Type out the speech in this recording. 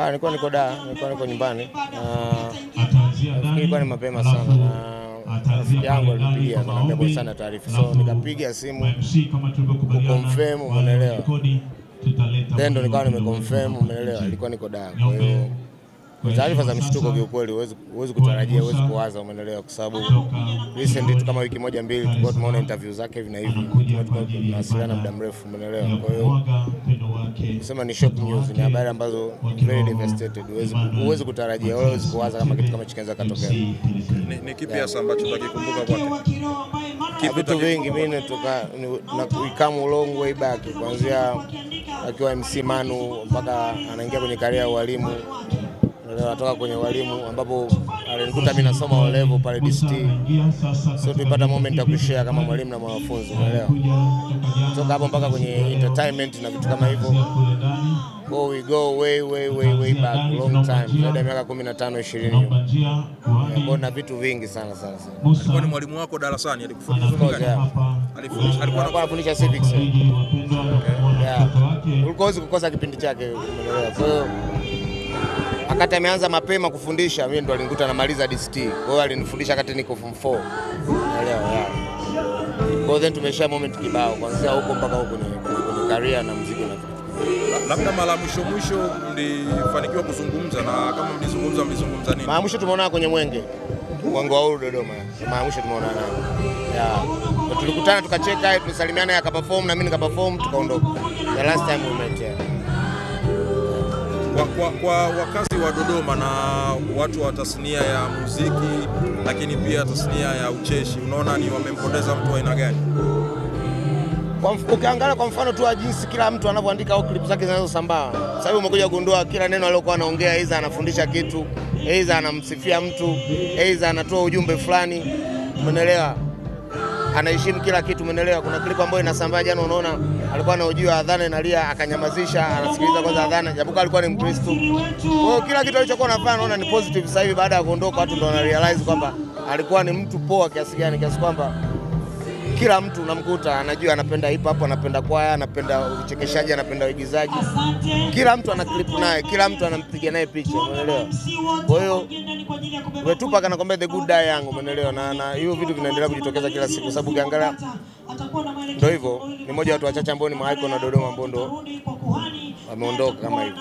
Nilikuwa niko nyumbani. Nilikuwa ni mapema sana na rafiki yangu alinipigia akaniambia sana taarifa. So nikapiga simu kuconfirm, umeelewa. Then ndo nikawa nimeconfirm, umeelewa. Ilikuwa niko Dar. Kwa hiyo taarifa za mshtuko kiukweli huwezi kutarajia, huwezi kuwaza, umeelewa, kwa sababu recently tu kama wiki moja mbili tulikuwa tumeona interview zake hivi na hivi, tunawasiliana muda mrefu, umeelewa. Kwa hiyo kusema ni shock news, ni habari ambazo very devastated, huwezi kutarajia, huwezi kuwaza kama kitu kama kinaweza katokea. Ni kipi hasa ambacho utakikumbuka kwake? Vitu vingi, mimi na come long way back, kuanzia akiwa MC Manu mpaka anaingia kwenye career ya walimu. Natoka kwenye walimu ambapo alinikuta mimi nasoma O level pale DST. So tulipata moment ya kushare kama mwalimu na mwanafunzi, umeelewa. Kutoka hapo mpaka kwenye entertainment na vitu kama hivyo. We go way back, long time. Zaidi ya miaka 15 20. Kwa na vitu vingi sana. Alikuwa ni mwalimu wako darasani, alikufundisha? Alikuwa anafundisha civics. Ulikuwa kukosa kipindi chake, umeelewa. Kwa hiyo akati ameanza mapema kufundisha, mimi ndo alinikuta namaliza DST. Kwa hiyo alinifundisha wakati niko form 4. Unaelewa. Kwa hiyo then tumeshare moment kibao kuanzia huko mpaka huko kwenye career na muziki na labda mara mwisho mlifanikiwa kuzungumza, na kama mlizungumza nini? Mara mwisho tumeonana kwenye Mwenge wa Uhuru Dodoma. Mara mwisho tumeonana naye. Tulikutana tukacheka, tulisalimiana, akaperform na mimi nikaperform, tukaondoka. The last time we met. Kwa wakazi wa Dodoma na watu wa tasnia ya muziki lakini pia tasnia ya ucheshi, unaona ni wamempoteza mtu wa aina gani? Ukiangalia kwa mfano tu jinsi kila mtu anavyoandika au clip zake zinazosambaa. Sasa hivi umekuja kugundua kila neno alilokuwa anaongea, aidha anafundisha kitu, aidha anamsifia mtu, aidha anatoa ujumbe fulani, umeelewa. Anaheshimu kila kitu, umeelewa. Kuna clip ambayo inasambaa jana, unaona alikuwa anaojua adhana inalia akanyamazisha, anasikiliza kwanza adhana japokuwa alikuwa ni Mkristo. Kwa hiyo kila kitu alichokuwa anafanya naona ni positive. Sasa hivi baada ya kuondoka watu ndio wana realize kwamba alikuwa ni mtu poa kiasi gani, kiasi kwamba kila mtu unamkuta anajua anapenda hip hop, anapenda kwaya, anapenda uchekeshaji, anapenda uigizaji. Kila mtu ana clip naye, kila mtu anampiga naye picha, umeelewa. Kwa hiyo wetupa kana kwamba the good die yangu, umeelewa, na hiyo vitu vinaendelea kujitokeza kila siku, sababu ukiangalia ndio hivyo, ni mmoja wa watu wachache ambao ni maiko na Dodoma ambao ndo wameondoka kama hivyo.